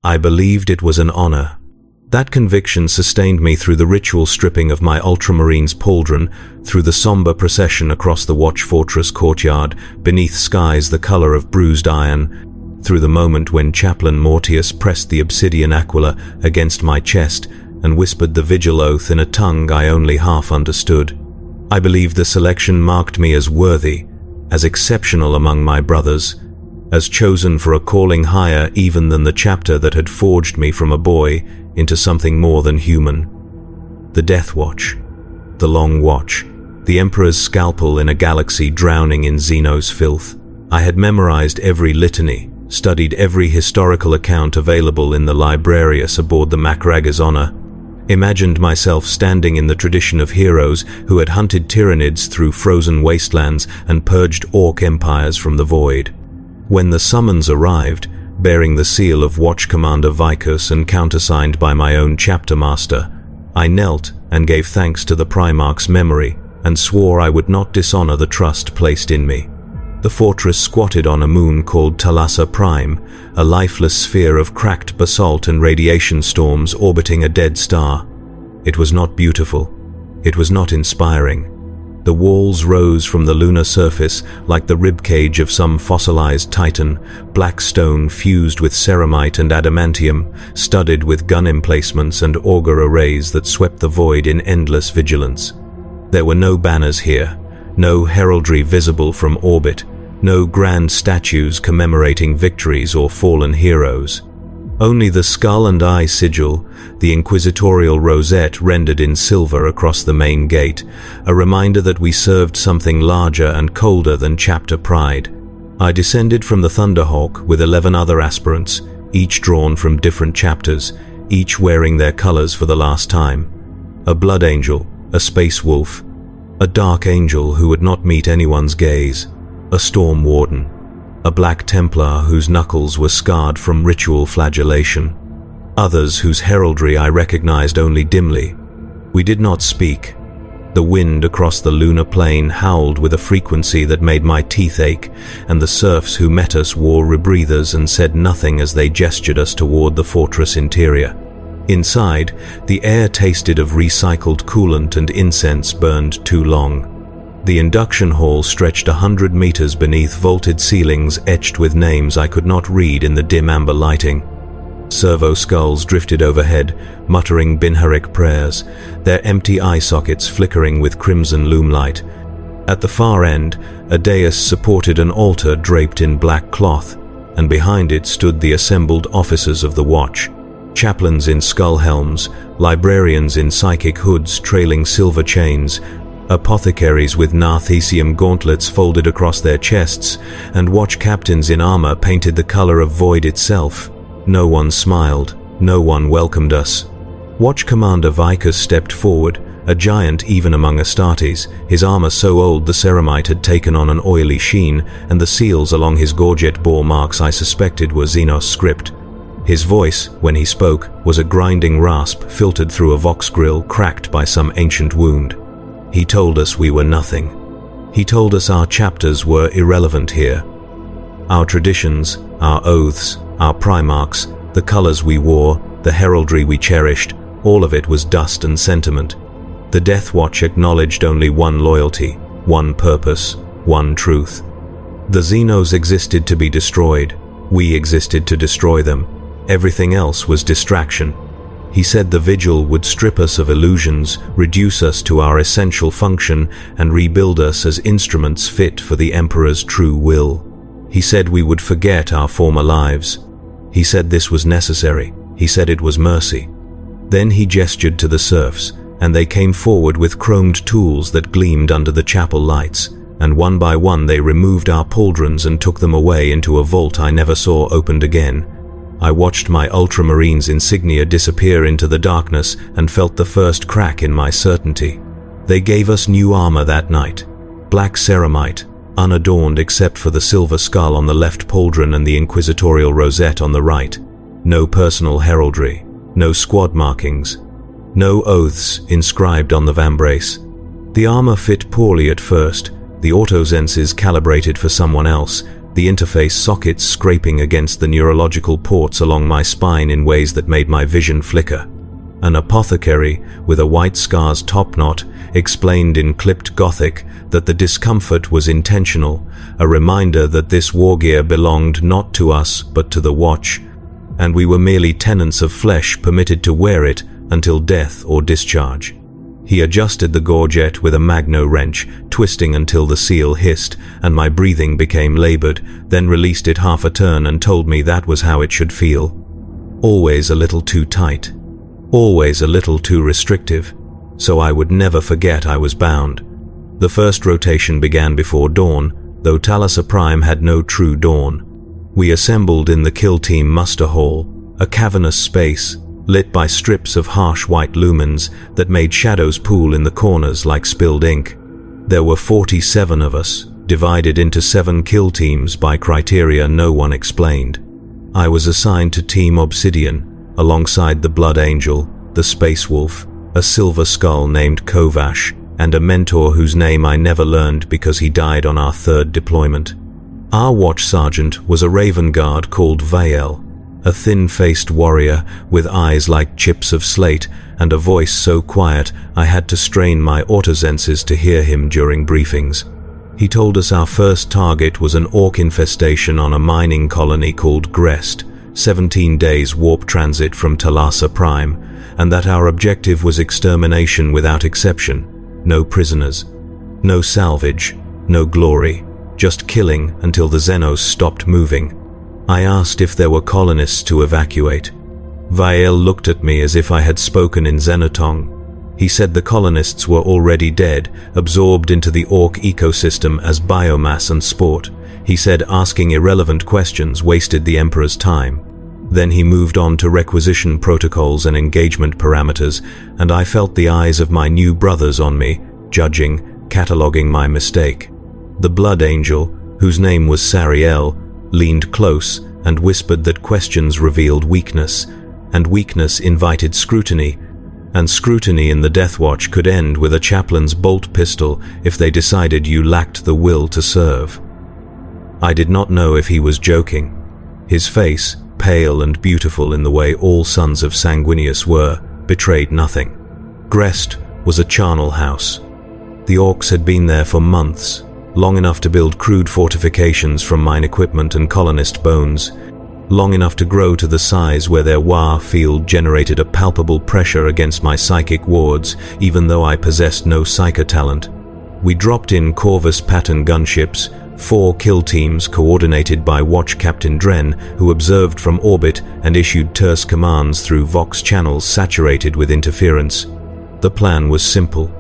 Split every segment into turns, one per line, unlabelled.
I believed it was an honor. That conviction sustained me through the ritual stripping of my Ultramarine's pauldron, through the somber procession across the Watch Fortress courtyard, beneath skies the color of bruised iron, through the moment when Chaplain Mortius pressed the obsidian aquila against my chest and whispered the vigil oath in a tongue I only half understood. I believed the selection marked me as worthy, as exceptional among my brothers, as chosen for a calling higher even than the chapter that had forged me from a boy into something more than human. The Death Watch, the Long Watch, the Emperor's scalpel in a galaxy drowning in Xenos filth. I had memorized every litany, studied every historical account available in the librarius aboard the Macraga's Honor, imagined myself standing in the tradition of heroes who had hunted tyrannids through frozen wastelands and purged orc empires from the void. When the summons arrived, bearing the seal of Watch Commander Vicus and countersigned by my own chapter master, I knelt and gave thanks to the Primarch's memory and swore I would not dishonor the trust placed in me. The fortress squatted on a moon called Thalassa Prime, a lifeless sphere of cracked basalt and radiation storms orbiting a dead star. It was not beautiful. It was not inspiring. The walls rose from the lunar surface like the ribcage of some fossilized titan, black stone fused with ceramite and adamantium, studded with gun emplacements and auger arrays that swept the void in endless vigilance. There were no banners here, no heraldry visible from orbit, no grand statues commemorating victories or fallen heroes. Only the skull and eye sigil, the inquisitorial rosette rendered in silver across the main gate, a reminder that we served something larger and colder than chapter pride. I descended from the Thunderhawk with 11 other aspirants, each drawn from different chapters, each wearing their colors for the last time. A blood angel, a space wolf, a dark angel who would not meet anyone's gaze, a storm warden, a black Templar whose knuckles were scarred from ritual flagellation, others whose heraldry I recognized only dimly. We did not speak. The wind across the lunar plain howled with a frequency that made my teeth ache, and the serfs who met us wore rebreathers and said nothing as they gestured us toward the fortress interior. Inside, the air tasted of recycled coolant and incense burned too long. The induction hall stretched 100 meters beneath vaulted ceilings etched with names I could not read in the dim amber lighting. Servo skulls drifted overhead, muttering Binharic prayers, their empty eye sockets flickering with crimson loomlight. At the far end, a dais supported an altar draped in black cloth, and behind it stood the assembled officers of the watch. Chaplains in skull helms, librarians in psychic hoods trailing silver chains, apothecaries with narthecium gauntlets folded across their chests, and watch captains in armor painted the color of void itself. No one smiled, no one welcomed us. Watch Commander Vicus stepped forward, a giant even among Astartes, his armor so old the ceramite had taken on an oily sheen, and the seals along his gorget bore marks I suspected were Xenos script. His voice, when he spoke, was a grinding rasp filtered through a vox grill cracked by some ancient wound. He told us we were nothing. He told us our chapters were irrelevant here. Our traditions, our oaths, our primarchs, the colors we wore, the heraldry we cherished, all of it was dust and sentiment. The Death Watch acknowledged only one loyalty, one purpose, one truth. The Xenos existed to be destroyed. We existed to destroy them. Everything else was distraction. He said the vigil would strip us of illusions, reduce us to our essential function, and rebuild us as instruments fit for the Emperor's true will. He said we would forget our former lives. He said this was necessary. He said it was mercy. Then he gestured to the serfs, and they came forward with chromed tools that gleamed under the chapel lights, and one by one they removed our pauldrons and took them away into a vault I never saw opened again. I watched my Ultramarine's insignia disappear into the darkness and felt the first crack in my certainty. They gave us new armor that night. Black ceramite, unadorned except for the silver skull on the left pauldron and the inquisitorial rosette on the right. No personal heraldry, no squad markings, no oaths inscribed on the vambrace. The armor fit poorly at first, the autosenses calibrated for someone else, the interface sockets scraping against the neurological ports along my spine in ways that made my vision flicker. An apothecary with a white scar's topknot explained in clipped Gothic that the discomfort was intentional, a reminder that this war gear belonged not to us but to the Watch, and we were merely tenants of flesh permitted to wear it until death or discharge. He adjusted the gorget with a magno wrench, twisting until the seal hissed and my breathing became labored, then released it half a turn and told me that was how it should feel. Always a little too tight. Always a little too restrictive, so I would never forget I was bound. The first rotation began before dawn, though Thalassa Prime had no true dawn. We assembled in the kill team muster hall, a cavernous space, lit by strips of harsh white lumens that made shadows pool in the corners like spilled ink. There were 47 of us, divided into 7 kill teams by criteria no one explained. I was assigned to Team Obsidian, alongside the Blood Angel, the Space Wolf, a silver skull named Kovash, and a mentor whose name I never learned because he died on our 3rd deployment. Our watch sergeant was a Raven Guard called Vael, a thin-faced warrior with eyes like chips of slate and a voice so quiet I had to strain my autosenses to hear him during briefings. He told us our first target was an orc infestation on a mining colony called Grest, 17 days warp transit from Thalassa Prime, and that our objective was extermination without exception. No prisoners, no salvage, no glory, just killing until the Xenos stopped moving. I asked if there were colonists to evacuate. Vael looked at me as if I had spoken in Xenotong. He said the colonists were already dead, absorbed into the orc ecosystem as biomass and sport. He said asking irrelevant questions wasted the Emperor's time. Then he moved on to requisition protocols and engagement parameters, and I felt the eyes of my new brothers on me, judging, cataloging my mistake. The Blood Angel, whose name was Sariel, leaned close and whispered that questions revealed weakness, and weakness invited scrutiny, and scrutiny in the Death Watch could end with a chaplain's bolt pistol if they decided you lacked the will to serve. I did not know if he was joking. His face, pale and beautiful in the way all sons of Sanguinius were, betrayed nothing. Grest was a charnel house. The orcs had been there for months, long enough to build crude fortifications from mine equipment and colonist bones, long enough to grow to the size where their Wa field generated a palpable pressure against my psychic wards, even though I possessed no psycho talent. We dropped in Corvus pattern gunships, 4 kill teams coordinated by Watch Captain Dren, who observed from orbit and issued terse commands through Vox channels saturated with interference. The plan was simple.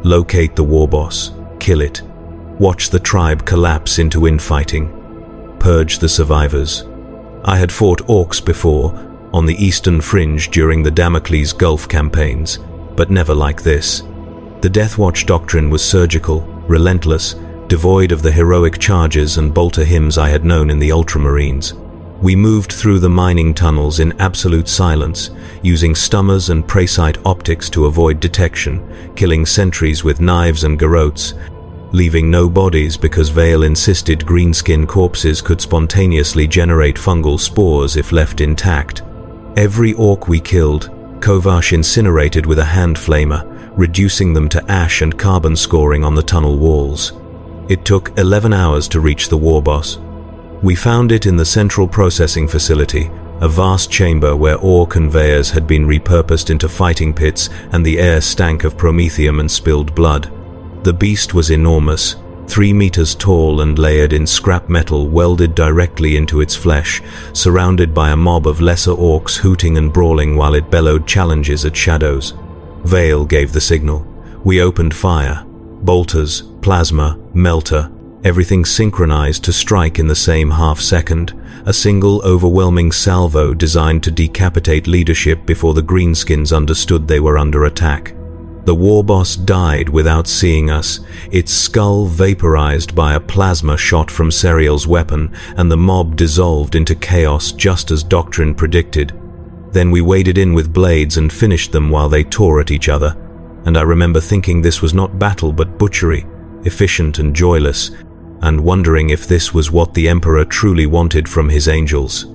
Locate the war boss, kill it, watch the tribe collapse into infighting, purge the survivors. I had fought orcs before, on the eastern fringe during the Damocles Gulf campaigns, but never like this. The Death Watch doctrine was surgical, relentless, devoid of the heroic charges and bolter hymns I had known in the Ultramarines. We moved through the mining tunnels in absolute silence, using stummers and prey sight optics to avoid detection, killing sentries with knives and garrotes, leaving no bodies because Vael insisted greenskin corpses could spontaneously generate fungal spores if left intact. Every orc we killed, Kovash incinerated with a hand flamer, reducing them to ash and carbon scoring on the tunnel walls. It took 11 hours to reach the war boss. We found it in the central processing facility, a vast chamber where ore conveyors had been repurposed into fighting pits and the air stank of promethium and spilled blood. The beast was enormous, 3 meters tall and layered in scrap metal welded directly into its flesh, surrounded by a mob of lesser orcs hooting and brawling while it bellowed challenges at shadows. Vael gave the signal. We opened fire. Bolters, plasma, melter, everything synchronized to strike in the same half-second, a single overwhelming salvo designed to decapitate leadership before the greenskins understood they were under attack. The war boss died without seeing us, its skull vaporized by a plasma shot from Serial's weapon, and the mob dissolved into chaos just as Doctrine predicted. Then we waded in with blades and finished them while they tore at each other, and I remember thinking this was not battle but butchery, efficient and joyless, and wondering if this was what the Emperor truly wanted from his angels.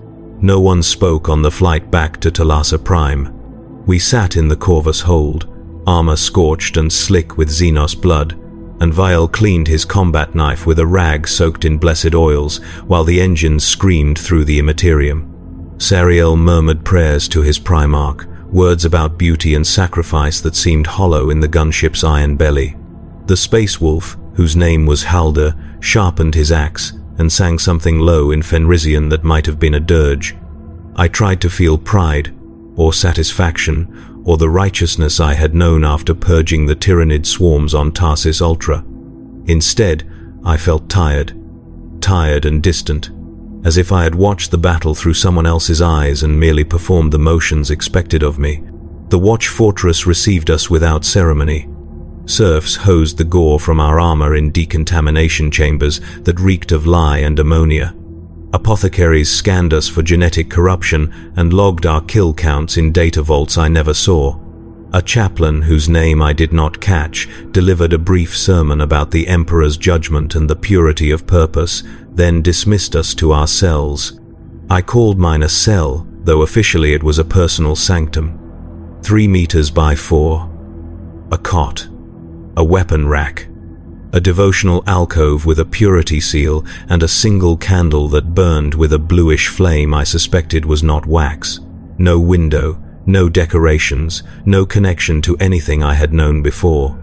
No one spoke on the flight back to Thalassa Prime. We sat in the Corvus hold, armor scorched and slick with Xenos blood, and Vial cleaned his combat knife with a rag soaked in blessed oils, while the engines screamed through the immaterium. Sariel murmured prayers to his Primarch, words about beauty and sacrifice that seemed hollow in the gunship's iron belly. The Space Wolf, whose name was Halder, sharpened his axe and sang something low in Fenrisian that might have been a dirge. I tried to feel pride, or satisfaction, or the righteousness I had known after purging the tyrannid swarms on Tarsis Ultra. Instead, I felt tired and distant, as if I had watched the battle through someone else's eyes and merely performed the motions expected of me. The Watch Fortress received us without ceremony. Serfs hosed the gore from our armor in decontamination chambers that reeked of lye and ammonia. Apothecaries scanned us for genetic corruption and logged our kill counts in data vaults I never saw. A chaplain, whose name I did not catch, delivered a brief sermon about the Emperor's judgment and the purity of purpose, then dismissed us to our cells. I called mine a cell, though officially it was a personal sanctum. 3 meters by 4. A cot. A weapon rack. A devotional alcove with a purity seal and a single candle that burned with a bluish flame I suspected was not wax. No window, no decorations, no connection to anything I had known before.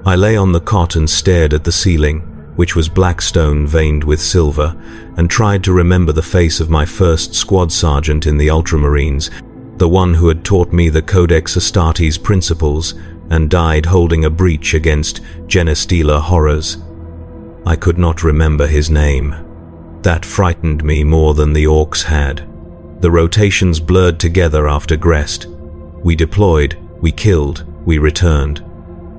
I lay on the cot and stared at the ceiling, which was black stone veined with silver, and tried to remember the face of my first squad sergeant in the Ultramarines, the one who had taught me the Codex Astartes principles and died holding a breach against Genestealer horrors. I could not remember his name. That frightened me more than the orcs had. The rotations blurred together after Grest. We deployed, we killed, we returned.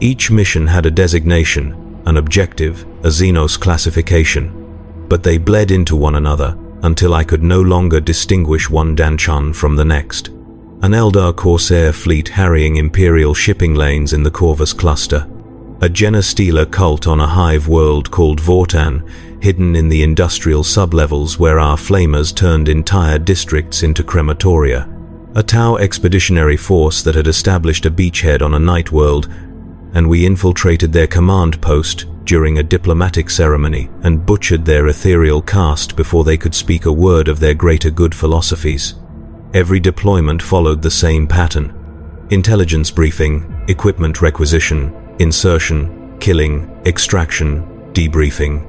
Each mission had a designation, an objective, a Xenos classification, but they bled into one another until I could no longer distinguish one Danchan from the next. An Eldar Corsair fleet harrying Imperial shipping lanes in the Corvus cluster. A Genestealer cult on a hive world called Vortan, hidden in the industrial sublevels where our flamers turned entire districts into crematoria. A Tau expeditionary force that had established a beachhead on a night world, and we infiltrated their command post during a diplomatic ceremony and butchered their ethereal caste before they could speak a word of their greater good philosophies. Every deployment followed the same pattern. Intelligence briefing, equipment requisition, insertion, killing, extraction, debriefing.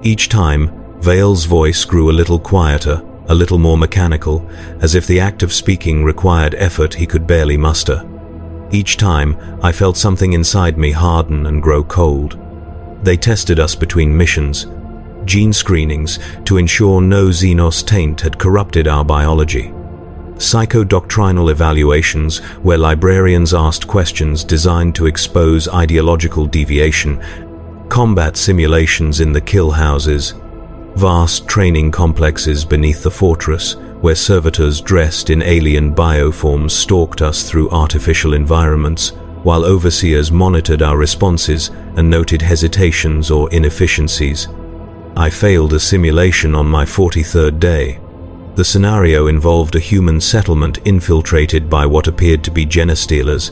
Each time, Vale's voice grew a little quieter, a little more mechanical, as if the act of speaking required effort he could barely muster. Each time, I felt something inside me harden and grow cold. They tested us between missions, gene screenings, to ensure no Xenos taint had corrupted our biology. Psychodoctrinal evaluations, where librarians asked questions designed to expose ideological deviation, combat simulations in the kill houses, vast training complexes beneath the fortress, where servitors dressed in alien bioforms stalked us through artificial environments, while overseers monitored our responses and noted hesitations or inefficiencies. I failed a simulation on my 43rd day. The scenario involved a human settlement infiltrated by what appeared to be Genestealers,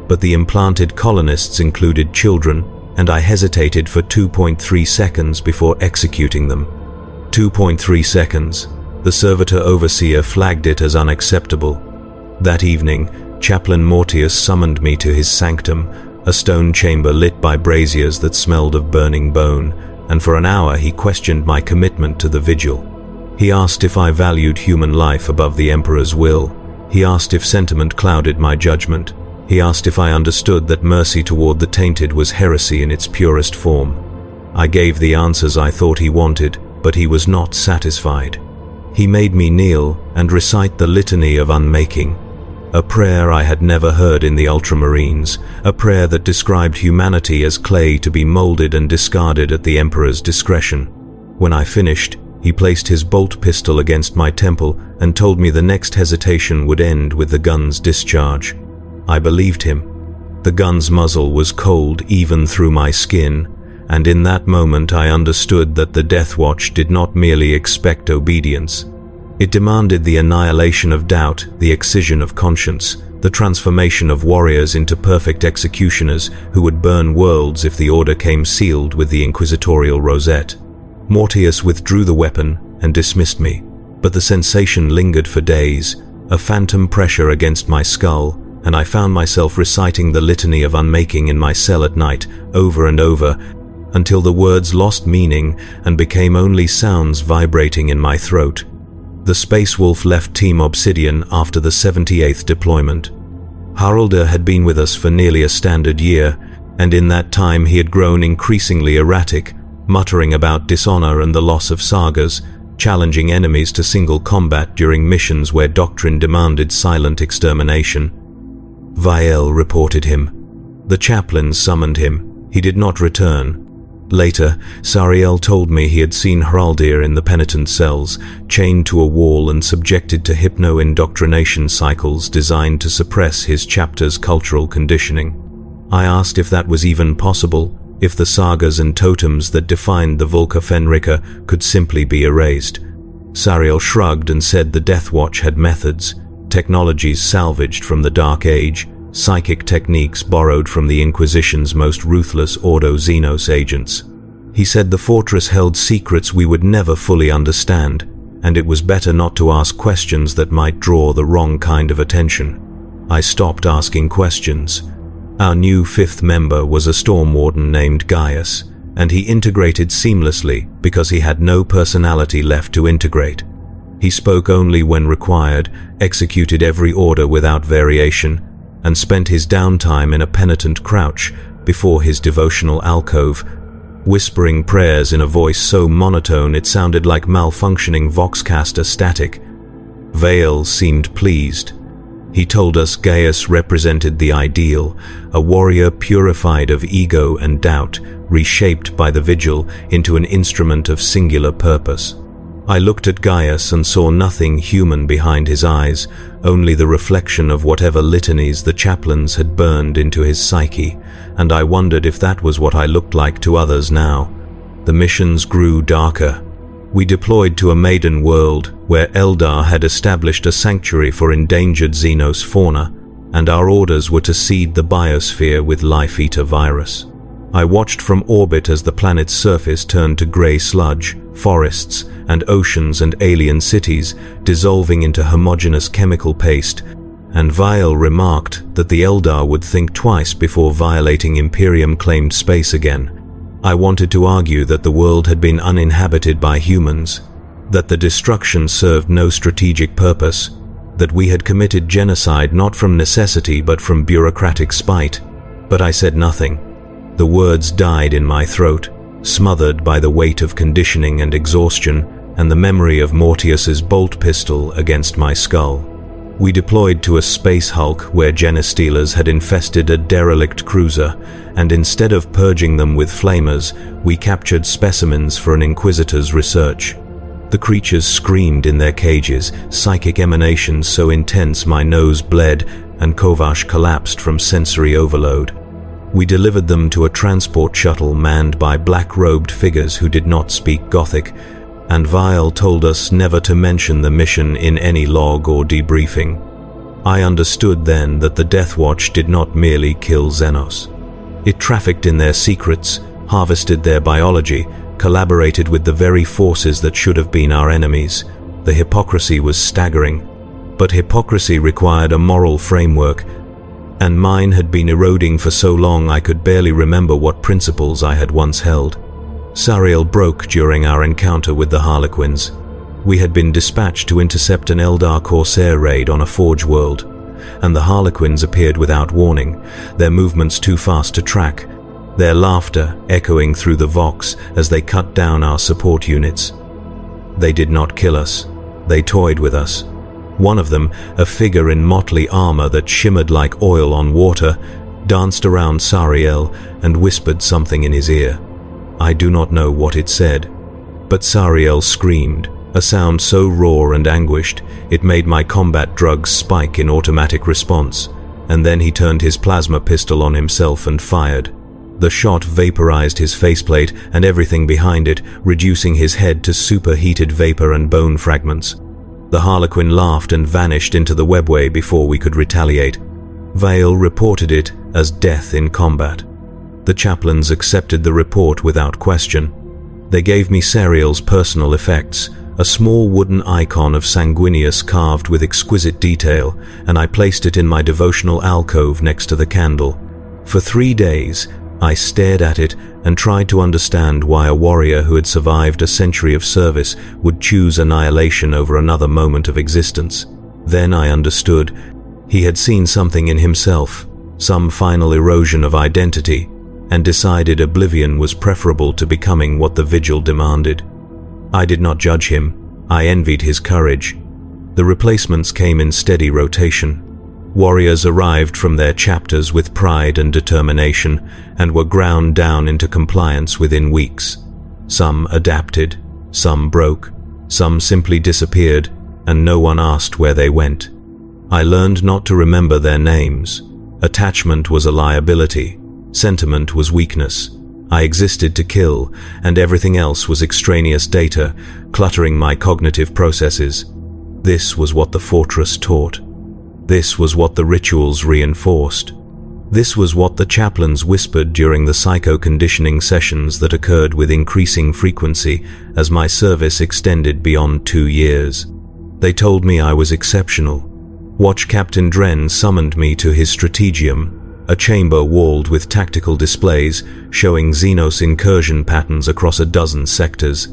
but the implanted colonists included children, and I hesitated for 2.3 seconds before executing them. 2.3 seconds. The servitor overseer flagged it as unacceptable. That evening, Chaplain Mortius summoned me to his sanctum, a stone chamber lit by braziers that smelled of burning bone, and for an hour he questioned my commitment to the vigil. He asked if I valued human life above the Emperor's will. He asked if sentiment clouded my judgment. He asked if I understood that mercy toward the tainted was heresy in its purest form. I gave the answers I thought he wanted, but he was not satisfied. He made me kneel and recite the litany of unmaking, a prayer I had never heard in the Ultramarines, a prayer that described humanity as clay to be molded and discarded at the Emperor's discretion. When I finished, he placed his bolt pistol against my temple and told me the next hesitation would end with the gun's discharge. I believed him. The gun's muzzle was cold even through my skin, and in that moment I understood that the Death Watch did not merely expect obedience. It demanded the annihilation of doubt, the excision of conscience, the transformation of warriors into perfect executioners who would burn worlds if the order came sealed with the inquisitorial rosette. Mortius withdrew the weapon and dismissed me, but the sensation lingered for days, a phantom pressure against my skull, and I found myself reciting the litany of unmaking in my cell at night, over and over, until the words lost meaning and became only sounds vibrating in my throat. The Space Wolf left Team Obsidian after the 78th deployment. Haraldur had been with us for nearly a standard year, and in that time he had grown increasingly erratic, muttering about dishonor and the loss of sagas, challenging enemies to single combat during missions where doctrine demanded silent extermination. Vael reported him. The chaplains summoned him. He did not return. Later, Sariel told me he had seen Haraldur in the penitent cells, chained to a wall and subjected to hypno-indoctrination cycles designed to suppress his chapter's cultural conditioning. I asked if that was even possible, if the sagas and totems that defined the Volca Fenrica could simply be erased. Sariel shrugged and said the Death Watch had methods, technologies salvaged from the Dark Age, psychic techniques borrowed from the Inquisition's most ruthless Ordo Xenos agents. He said the fortress held secrets we would never fully understand, and it was better not to ask questions that might draw the wrong kind of attention. I stopped asking questions. Our new fifth member was a storm warden named Gaius, and he integrated seamlessly because he had no personality left to integrate. He spoke only when required, executed every order without variation, and spent his downtime in a penitent crouch before his devotional alcove, whispering prayers in a voice so monotone it sounded like malfunctioning Voxcaster static. Vael seemed pleased. He told us Gaius represented the ideal, a warrior purified of ego and doubt, reshaped by the vigil into an instrument of singular purpose. I looked at Gaius and saw nothing human behind his eyes, only the reflection of whatever litanies the chaplains had burned into his psyche, and I wondered if that was what I looked like to others now. The missions grew darker. We deployed to a maiden world where Eldar had established a sanctuary for endangered Xenos fauna, and our orders were to seed the biosphere with life-eater virus. I watched from orbit as the planet's surface turned to grey sludge, forests, and oceans and alien cities dissolving into homogeneous chemical paste, and Vael remarked that the Eldar would think twice before violating Imperium-claimed space again. I wanted to argue that the world had been uninhabited by humans, that the destruction served no strategic purpose, that we had committed genocide not from necessity but from bureaucratic spite, but I said nothing. The words died in my throat, smothered by the weight of conditioning and exhaustion and the memory of Mortius's bolt pistol against my skull. We deployed to a space hulk where Genestealers had infested a derelict cruiser, and instead of purging them with flamers, we captured specimens for an Inquisitor's research. The creatures screamed in their cages, psychic emanations so intense my nose bled and Kovash collapsed from sensory overload. We delivered them to a transport shuttle manned by black-robed figures who did not speak Gothic, and Vael told us never to mention the mission in any log or debriefing. I understood then that the Death Watch did not merely kill Xenos. It trafficked in their secrets, harvested their biology, collaborated with the very forces that should have been our enemies. The hypocrisy was staggering. But hypocrisy required a moral framework, and mine had been eroding for so long I could barely remember what principles I had once held. Sariel broke during our encounter with the Harlequins. We had been dispatched to intercept an Eldar Corsair raid on a Forge world, and the Harlequins appeared without warning, their movements too fast to track, their laughter echoing through the Vox as they cut down our support units. They did not kill us. They toyed with us. One of them, a figure in motley armor that shimmered like oil on water, danced around Sariel and whispered something in his ear. I do not know what it said, but Sariel screamed, a sound so raw and anguished it made my combat drugs spike in automatic response, and then he turned his plasma pistol on himself and fired. The shot vaporized his faceplate and everything behind it, reducing his head to superheated vapor and bone fragments. The Harlequin laughed and vanished into the webway before we could retaliate. Vale reported it as death in combat. The chaplains accepted the report without question. They gave me Serial's personal effects, a small wooden icon of Sanguinius carved with exquisite detail, and I placed it in my devotional alcove next to the candle. For 3 days, I stared at it and tried to understand why a warrior who had survived a century of service would choose annihilation over another moment of existence. Then I understood. He had seen something in himself, some final erosion of identity, and decided oblivion was preferable to becoming what the vigil demanded. I did not judge him. I envied his courage. The replacements came in steady rotation. Warriors arrived from their chapters with pride and determination and were ground down into compliance within weeks. Some adapted, some broke, some simply disappeared, and no one asked where they went. I learned not to remember their names. Attachment was a liability. Sentiment was weakness. I existed to kill, and everything else was extraneous data, cluttering my cognitive processes. This was what the fortress taught. This was what the rituals reinforced. This was what the chaplains whispered during the psycho-conditioning sessions that occurred with increasing frequency as my service extended beyond 2 years. They told me I was exceptional. Watch Captain Dren summoned me to his strategium, a chamber walled with tactical displays showing Xenos incursion patterns across a dozen sectors.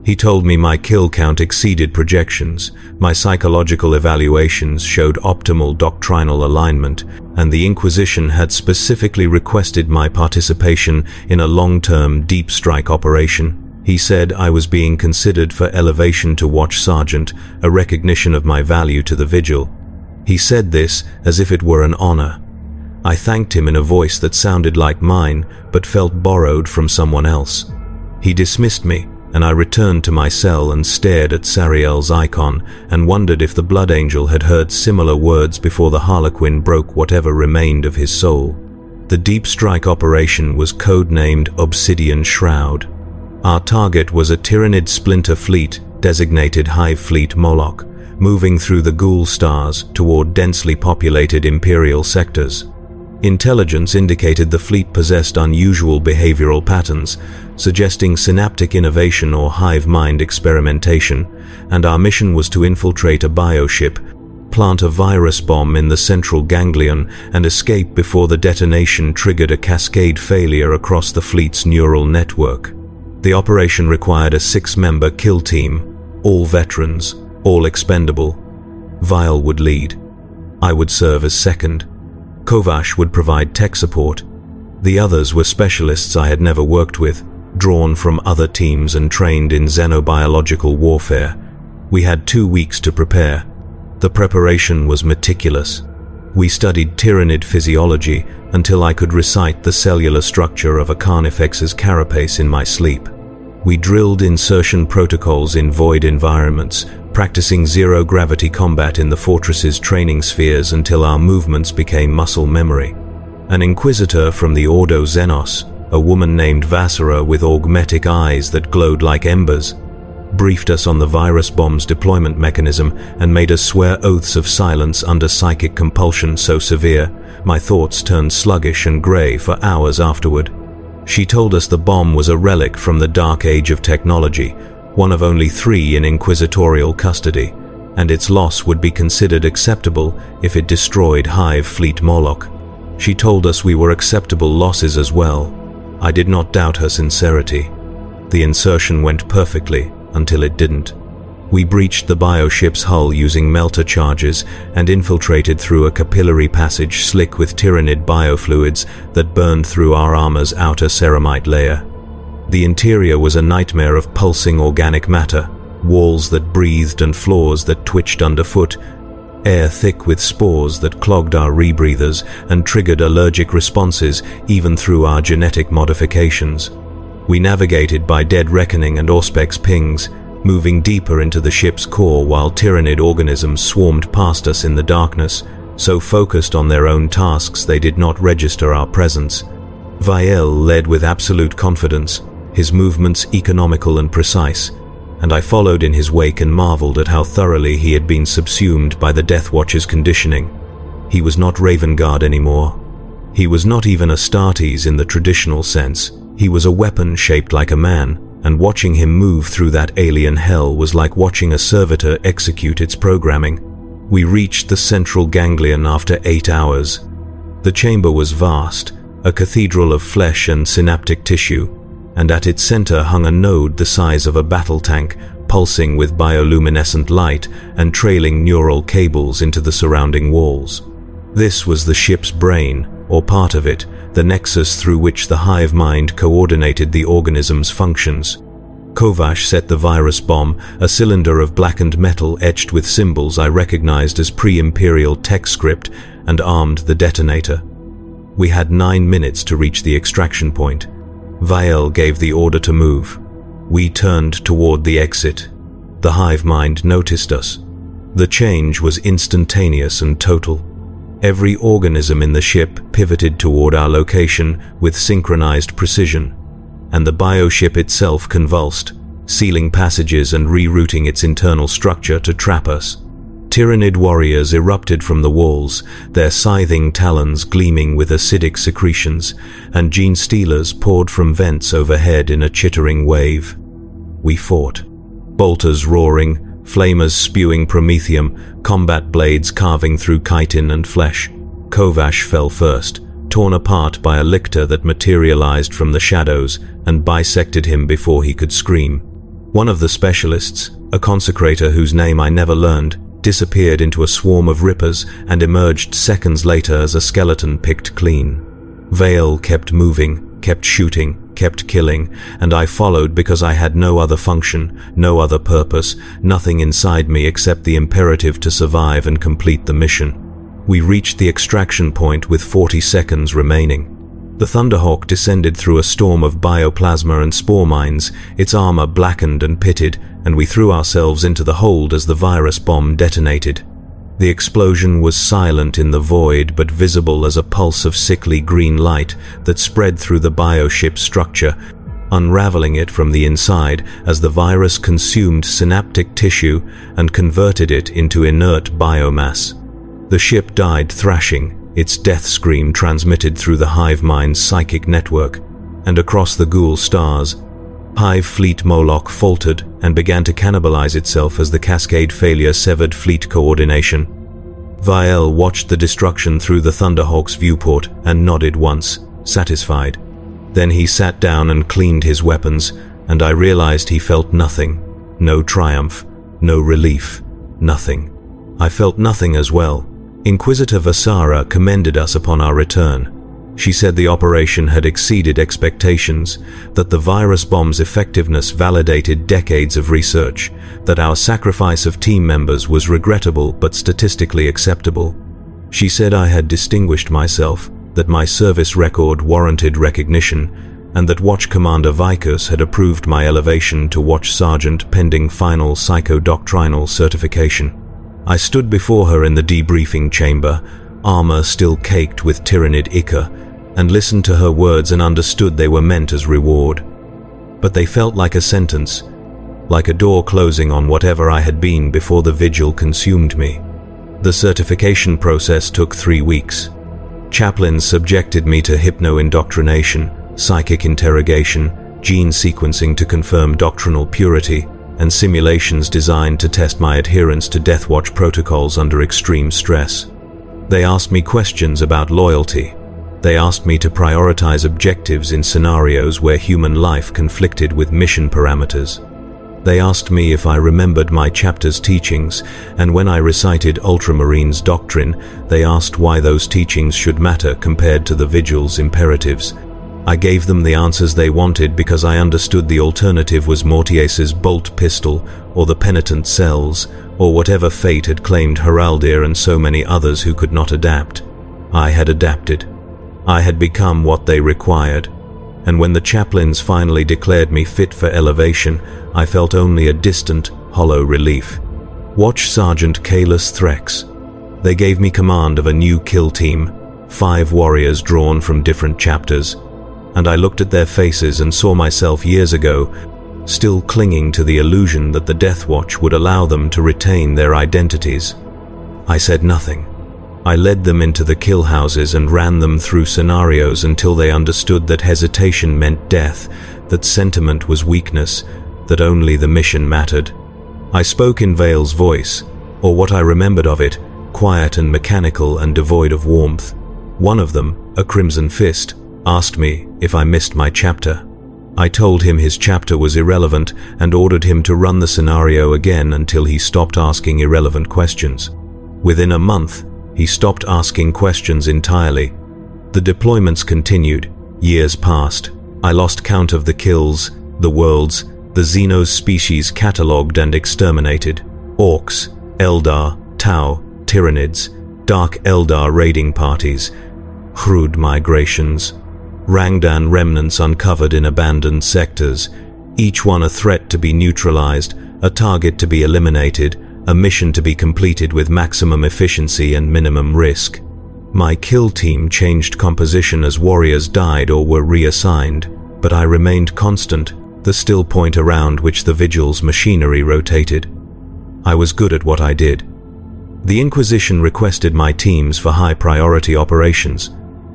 He told me my kill count exceeded projections, my psychological evaluations showed optimal doctrinal alignment, and the Inquisition had specifically requested my participation in a long-term deep strike operation. He said I was being considered for elevation to Watch Sergeant, a recognition of my value to the Vigil. He said this as if it were an honor. I thanked him in a voice that sounded like mine, but felt borrowed from someone else. He dismissed me, and I returned to my cell and stared at Sariel's icon and wondered if the Blood Angel had heard similar words before the Harlequin broke whatever remained of his soul. The deep strike operation was codenamed Obsidian Shroud. Our target was a Tyranid splinter fleet, designated Hive Fleet Moloch, moving through the Ghoul stars toward densely populated Imperial sectors. Intelligence indicated the fleet possessed unusual behavioral patterns, suggesting synaptic innovation or hive mind experimentation, and our mission was to infiltrate a bioship, plant a virus bomb in the central ganglion, and escape before the detonation triggered a cascade failure across the fleet's neural network. The operation required a 6-member kill team, all veterans, all expendable. Vile would lead. I would serve as second. Kovash would provide tech support. The others were specialists I had never worked with, drawn from other teams and trained in xenobiological warfare. We had 2 weeks to prepare. The preparation was meticulous. We studied Tyranid physiology until I could recite the cellular structure of a Carnifex's carapace in my sleep. We drilled insertion protocols in void environments, practicing zero-gravity combat in the fortress's training spheres until our movements became muscle memory. An inquisitor from the Ordo Xenos, a woman named Vassara with augmetic eyes that glowed like embers, briefed us on the virus bomb's deployment mechanism and made us swear oaths of silence under psychic compulsion so severe, my thoughts turned sluggish and grey for hours afterward. She told us the bomb was a relic from the dark age of technology, one of only 3 in inquisitorial custody, and its loss would be considered acceptable if it destroyed Hive Fleet Moloch. She told us we were acceptable losses as well. I did not doubt her sincerity. The insertion went perfectly until it didn't. We breached the bioship's hull using melter charges and infiltrated through a capillary passage slick with Tyranid biofluids that burned through our armor's outer ceramite layer. The interior was a nightmare of pulsing organic matter, walls that breathed and floors that twitched underfoot, air thick with spores that clogged our rebreathers and triggered allergic responses even through our genetic modifications. We navigated by Dead Reckoning and Auspex pings, moving deeper into the ship's core while Tyranid organisms swarmed past us in the darkness, so focused on their own tasks they did not register our presence. Vael led with absolute confidence, his movements economical and precise, and I followed in his wake and marveled at how thoroughly he had been subsumed by the Death Watcher's conditioning. He was not Raven Guard anymore. He was not even Astartes in the traditional sense. He was a weapon shaped like a man, and watching him move through that alien hell was like watching a servitor execute its programming. We reached the central ganglion after 8 hours. The chamber was vast, a cathedral of flesh and synaptic tissue, and at its center hung a node the size of a battle tank, pulsing with bioluminescent light and trailing neural cables into the surrounding walls. This was the ship's brain, or part of it, the nexus through which the hive mind coordinated the organism's functions. Kovash set the virus bomb, a cylinder of blackened metal etched with symbols I recognized as pre-imperial tech script, and armed the detonator. We had 9 minutes to reach the extraction point. Vael gave the order to move. We turned toward the exit. The hive mind noticed us. The change was instantaneous and total. Every organism in the ship pivoted toward our location with synchronized precision, and the bioship itself convulsed, sealing passages and rerouting its internal structure to trap us. Tyrannid warriors erupted from the walls, their scything talons gleaming with acidic secretions, and gene stealers poured from vents overhead in a chittering wave. We fought. Bolters roaring, flamers spewing promethium, combat blades carving through chitin and flesh. Kovash fell first, torn apart by a lictor that materialized from the shadows and bisected him before he could scream. One of the specialists, a consecrator whose name I never learned, disappeared into a swarm of rippers and emerged seconds later as a skeleton picked clean. Vael kept moving, kept shooting, kept killing, and I followed because I had no other function, no other purpose, nothing inside me except the imperative to survive and complete the mission. We reached the extraction point with 40 seconds remaining. The Thunderhawk descended through a storm of bioplasma and spore mines, its armor blackened and pitted, and we threw ourselves into the hold as the virus bomb detonated. The explosion was silent in the void but visible as a pulse of sickly green light that spread through the bioship structure, unraveling it from the inside as the virus consumed synaptic tissue and converted it into inert biomass. The ship died thrashing, its death scream transmitted through the hive mind's psychic network, and across the ghoul stars, Hive Fleet Moloch faltered and began to cannibalize itself as the cascade failure severed fleet coordination. Vael watched the destruction through the Thunderhawk's viewport and nodded once, satisfied. Then he sat down and cleaned his weapons, and I realized he felt nothing. No triumph, no relief, nothing. I felt nothing as well. Inquisitor Vasara commended us upon our return. She said the operation had exceeded expectations, that the virus bomb's effectiveness validated decades of research, that our sacrifice of team members was regrettable but statistically acceptable. She said I had distinguished myself, that my service record warranted recognition, and that Watch Commander Vicus had approved my elevation to Watch Sergeant pending final psychodoctrinal certification. I stood before her in the debriefing chamber, armor still caked with Tyrannid ichor, and listened to her words and understood they were meant as reward. But they felt like a sentence, like a door closing on whatever I had been before the vigil consumed me. The certification process took 3 weeks. Chaplains subjected me to hypno-indoctrination, psychic interrogation, gene sequencing to confirm doctrinal purity, and simulations designed to test my adherence to Death Watch protocols under extreme stress. They asked me questions about loyalty. They asked me to prioritize objectives in scenarios where human life conflicted with mission parameters. They asked me if I remembered my chapter's teachings, and when I recited Ultramarines' doctrine, they asked why those teachings should matter compared to the Vigil's imperatives. I gave them the answers they wanted because I understood the alternative was Mortius's bolt pistol, or the penitent cells, or whatever fate had claimed Heraldir and so many others who could not adapt. I had adapted. I had become what they required, and when the chaplains finally declared me fit for elevation, I felt only a distant, hollow relief. Watch Sergeant Kalis Threx. They gave me command of a new kill team, 5 warriors drawn from different chapters. and I looked at their faces and saw myself years ago, still clinging to the illusion that the Death Watch would allow them to retain their identities. I said nothing. I led them into the kill houses and ran them through scenarios until they understood that hesitation meant death, that sentiment was weakness, that only the mission mattered. I spoke in Vale's voice, or what I remembered of it, quiet and mechanical and devoid of warmth. One of them, a Crimson Fist, asked me if I missed my chapter. I told him his chapter was irrelevant and ordered him to run the scenario again until he stopped asking irrelevant questions. Within a month, he stopped asking questions entirely. The deployments continued. Years passed. I lost count of the kills, the worlds, the Xenos species catalogued and exterminated. Orcs, Eldar, Tau, Tyranids, Dark Eldar raiding parties, Hrud migrations, Rangdan remnants uncovered in abandoned sectors, each one a threat to be neutralized, a target to be eliminated, a mission to be completed with maximum efficiency and minimum risk. My kill team changed composition as warriors died or were reassigned, but I remained constant, the still point around which the Vigil's machinery rotated. I was good at what I did. The Inquisition requested my teams for high-priority operations.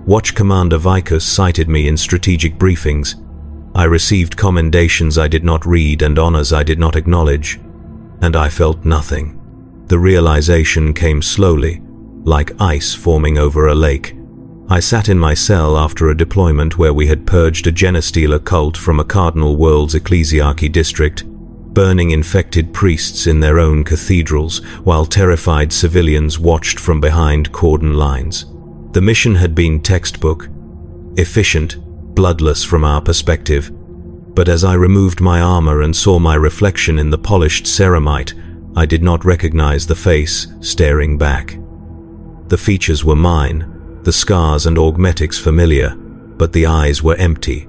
Watch Commander Vicus cited me in strategic briefings. I received commendations I did not read and honors I did not acknowledge. And I felt nothing. The realization came slowly, like ice forming over a lake. I sat in my cell after a deployment where we had purged a Genestealer cult from a Cardinal World's ecclesiarchy district, burning infected priests in their own cathedrals while terrified civilians watched from behind cordon lines. The mission had been textbook, efficient, bloodless from our perspective. But as I removed my armor and saw my reflection in the polished ceramite, I did not recognize the face staring back. The features were mine, the scars and augmetics familiar, but the eyes were empty.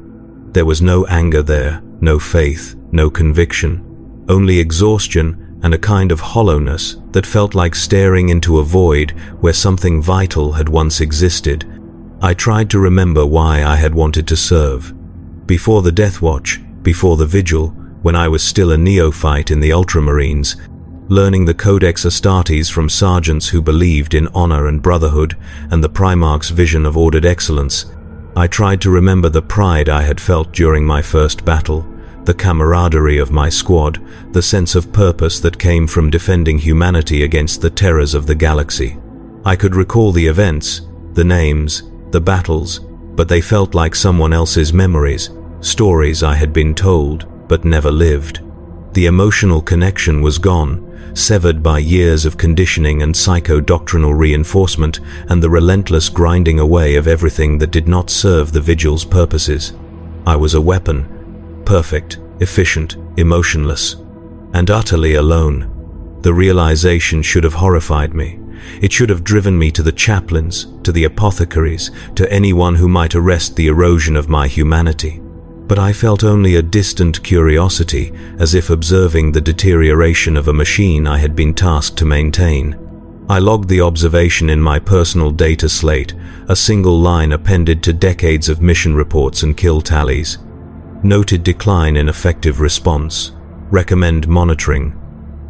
There was no anger there, no faith, no conviction, only exhaustion and a kind of hollowness that felt like staring into a void where something vital had once existed. I tried to remember why I had wanted to serve. Before the Death Watch, before the Vigil, when I was still a neophyte in the Ultramarines, learning the Codex Astartes from sergeants who believed in honor and brotherhood and the Primarch's vision of ordered excellence, I tried to remember the pride I had felt during my first battle, the camaraderie of my squad, the sense of purpose that came from defending humanity against the terrors of the galaxy. I could recall the events, the names, the battles, but they felt like someone else's memories, stories I had been told but never lived. The emotional connection was gone, severed by years of conditioning and psycho-doctrinal reinforcement and the relentless grinding away of everything that did not serve the Vigil's purposes. I was a weapon, perfect, efficient, emotionless, and utterly alone. The realization should have horrified me. It should have driven me to the chaplains, to the apothecaries, to anyone who might arrest the erosion of my humanity. But I felt only a distant curiosity, as if observing the deterioration of a machine I had been tasked to maintain. I logged the observation in my personal data slate, a single line appended to decades of mission reports and kill tallies. Noted decline in effective response. Recommend monitoring.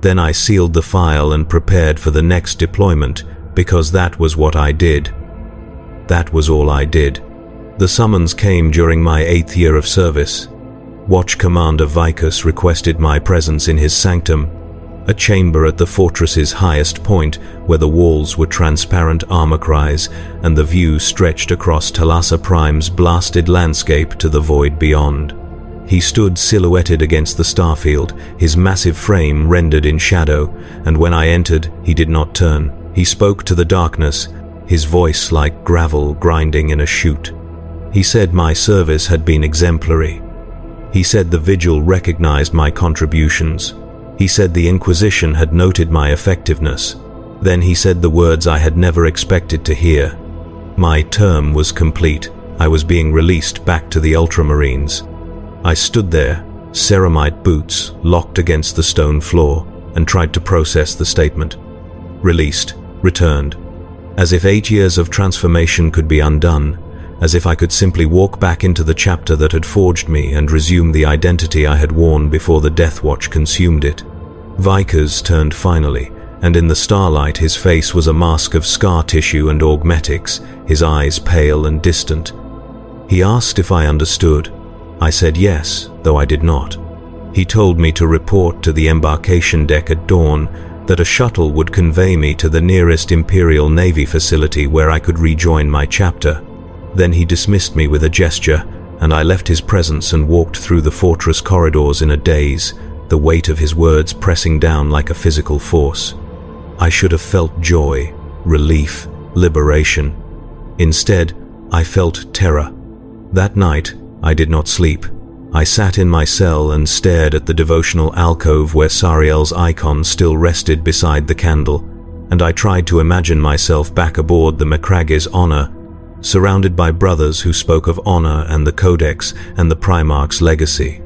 Then I sealed the file and prepared for the next deployment, because that was what I did. That was all I did. The summons came during my 8th year of service. Watch Commander Vicus requested my presence in his sanctum, a chamber at the fortress's highest point where the walls were transparent armor cries and the view stretched across Talassa Prime's blasted landscape to the void beyond. He stood silhouetted against the starfield, his massive frame rendered in shadow, and when I entered, he did not turn. He spoke to the darkness, his voice like gravel grinding in a chute. He said my service had been exemplary. He said the Vigil recognized my contributions. He said the Inquisition had noted my effectiveness. Then he said the words I had never expected to hear. My term was complete. I was being released back to the Ultramarines. I stood there, ceramite boots locked against the stone floor, and tried to process the statement. Released, returned. As if 8 years of transformation could be undone, as if I could simply walk back into the chapter that had forged me and resume the identity I had worn before the Death Watch consumed it. Vickers turned finally, and in the starlight his face was a mask of scar tissue and augmetics, his eyes pale and distant. He asked if I understood. I said yes, though I did not. He told me to report to the embarkation deck at dawn, that a shuttle would convey me to the nearest Imperial Navy facility where I could rejoin my chapter. Then he dismissed me with a gesture, and I left his presence and walked through the fortress corridors in a daze, the weight of his words pressing down like a physical force. I should have felt joy, relief, liberation. Instead, I felt terror. That night, I did not sleep. I sat in my cell and stared at the devotional alcove where Sariel's icon still rested beside the candle, and I tried to imagine myself back aboard the Macrage's Honor, surrounded by brothers who spoke of honor and the Codex and the Primarch's legacy.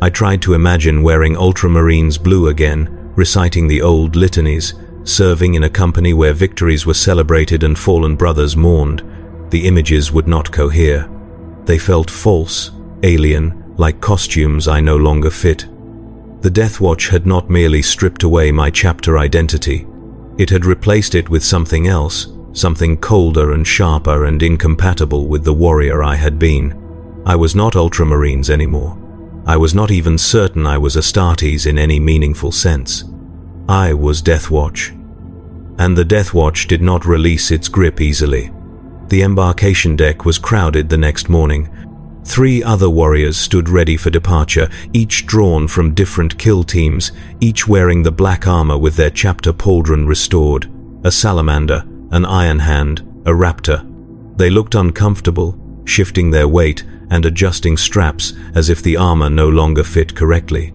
I tried to imagine wearing Ultramarines blue again, reciting the old litanies, serving in a company where victories were celebrated and fallen brothers mourned. The images would not cohere. They felt false, alien, like costumes I no longer fit. The Death Watch had not merely stripped away my chapter identity. It had replaced it with something else, something colder and sharper and incompatible with the warrior I had been. I was not Ultramarines anymore. I was not even certain I was Astartes in any meaningful sense. I was Death Watch. And the Death Watch did not release its grip easily. The embarkation deck was crowded the next morning. 3 other warriors stood ready for departure, each drawn from different kill teams, each wearing the black armor with their chapter pauldron restored, a salamander, an iron hand, a raptor. They looked uncomfortable, shifting their weight and adjusting straps as if the armor no longer fit correctly.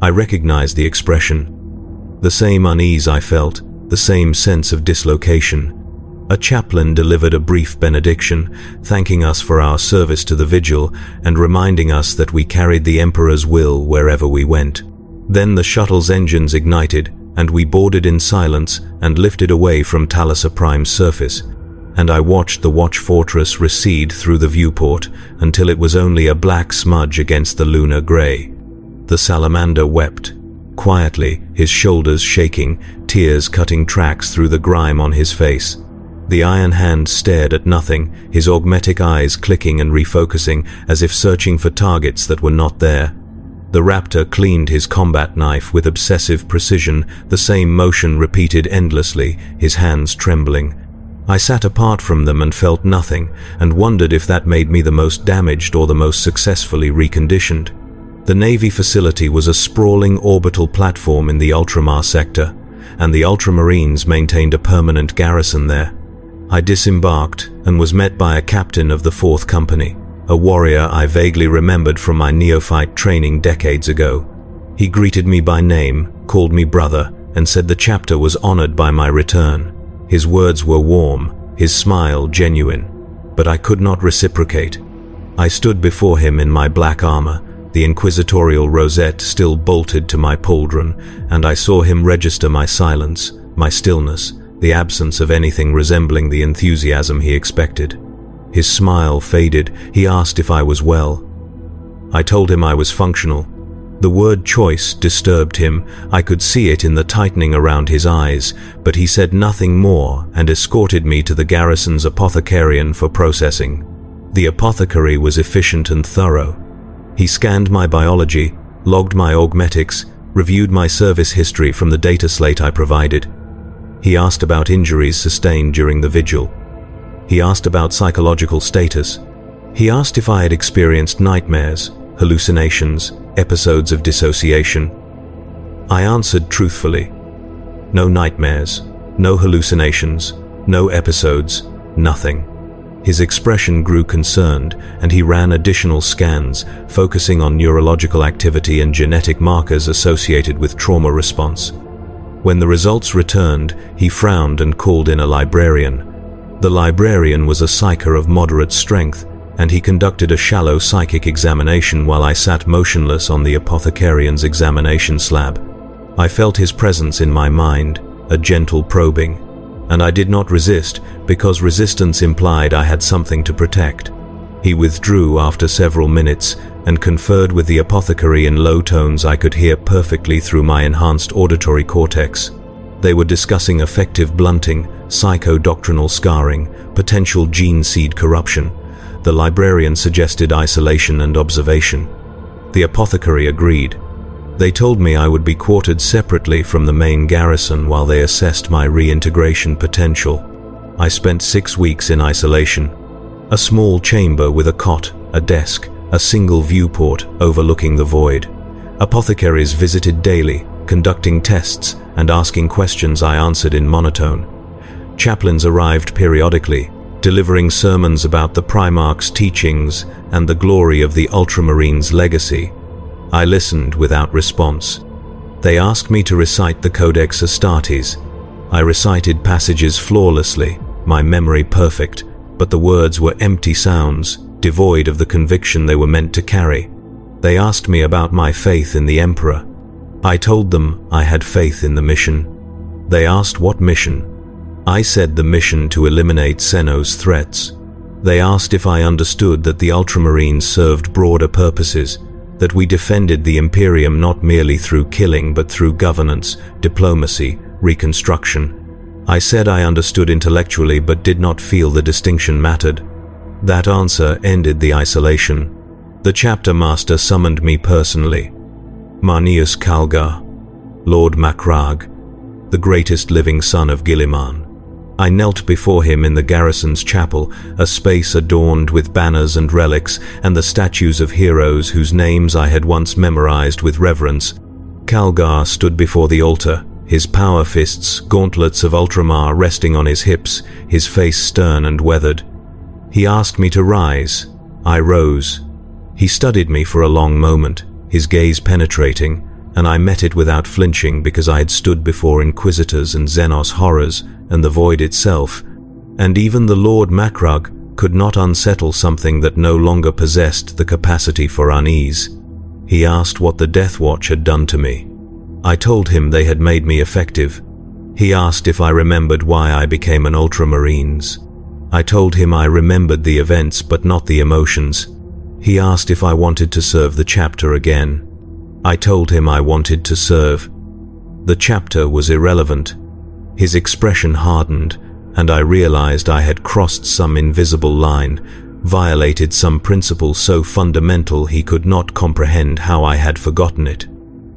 I recognized the expression. The same unease I felt, the same sense of dislocation. A chaplain delivered a brief benediction, thanking us for our service to the vigil and reminding us that we carried the Emperor's will wherever we went. Then the shuttle's engines ignited, and we boarded in silence and lifted away from Talassa Prime's surface, and I watched the watch fortress recede through the viewport until it was only a black smudge against the lunar gray. The salamander wept, quietly, his shoulders shaking, tears cutting tracks through the grime on his face. The iron hand stared at nothing, his augmetic eyes clicking and refocusing as if searching for targets that were not there. The raptor cleaned his combat knife with obsessive precision, the same motion repeated endlessly, his hands trembling. I sat apart from them and felt nothing, and wondered if that made me the most damaged or the most successfully reconditioned. The Navy facility was a sprawling orbital platform in the Ultramar sector, and the Ultramarines maintained a permanent garrison there. I disembarked and was met by a captain of the 4th Company, a warrior I vaguely remembered from my neophyte training decades ago. He greeted me by name, called me brother, and said the chapter was honored by my return. His words were warm, his smile genuine, but I could not reciprocate. I stood before him in my black armor, the inquisitorial rosette still bolted to my pauldron, and I saw him register my silence, my stillness, the absence of anything resembling the enthusiasm he expected. His smile faded. He asked if I was well. I told him I was functional. The word choice disturbed him. I could see it in the tightening around his eyes, but he said nothing more and escorted me to the garrison's apothecarian for processing. The apothecary was efficient and thorough. He scanned my biology, logged my augmetics, reviewed my service history from the data slate I provided. He asked about injuries sustained during the vigil. He asked about psychological status. He asked if I had experienced nightmares, hallucinations, episodes of dissociation. I answered truthfully. No nightmares, no hallucinations, no episodes, nothing. His expression grew concerned, and he ran additional scans, focusing on neurological activity and genetic markers associated with trauma response. When the results returned, he frowned and called in a librarian. The librarian was a psyker of moderate strength, and he conducted a shallow psychic examination while I sat motionless on the apothecarian's examination slab. I felt his presence in my mind, a gentle probing. and I did not resist because resistance implied I had something to protect. He withdrew after several minutes and conferred with the apothecary in low tones I could hear perfectly through my enhanced auditory cortex. They were discussing effective blunting, psycho-doctrinal scarring, potential gene seed corruption. The librarian suggested isolation and observation. The apothecary agreed. They told me I would be quartered separately from the main garrison while they assessed my reintegration potential. I spent 6 weeks in isolation. A small chamber with a cot, a desk, a single viewport overlooking the void. Apothecaries visited daily, conducting tests and asking questions I answered in monotone. Chaplains arrived periodically, delivering sermons about the Primarch's teachings and the glory of the Ultramarines' legacy. I listened without response. They asked me to recite the Codex Astartes. I recited passages flawlessly, my memory perfect, but the words were empty sounds, devoid of the conviction they were meant to carry. They asked me about my faith in the Emperor. I told them I had faith in the mission. They asked what mission. I said the mission to eliminate Xenos threats. They asked if I understood that the Ultramarines served broader purposes, that we defended the Imperium not merely through killing but through governance, diplomacy, reconstruction. I said I understood intellectually but did not feel the distinction mattered. That answer ended the isolation. The chapter master summoned me personally. Marneus Calgar, Lord Macragge, the greatest living son of Guilliman. I knelt before him in the garrison's chapel, a space adorned with banners and relics and the statues of heroes whose names I had once memorized with reverence. Calgar stood before the altar, his power fists, gauntlets of Ultramar resting on his hips, his face stern and weathered. He asked me to rise. I rose. He studied me for a long moment, his gaze penetrating, and I met it without flinching because I had stood before Inquisitors and Xenos horrors and the void itself, and even the Lord Macragge could not unsettle something that no longer possessed the capacity for unease. He asked what the Death Watch had done to me. I told him they had made me effective. He asked if I remembered why I became an Ultramarines. I told him I remembered the events but not the emotions. He asked if I wanted to serve the chapter again. I told him I wanted to serve. The chapter was irrelevant. His expression hardened, and I realized I had crossed some invisible line, violated some principle so fundamental he could not comprehend how I had forgotten it.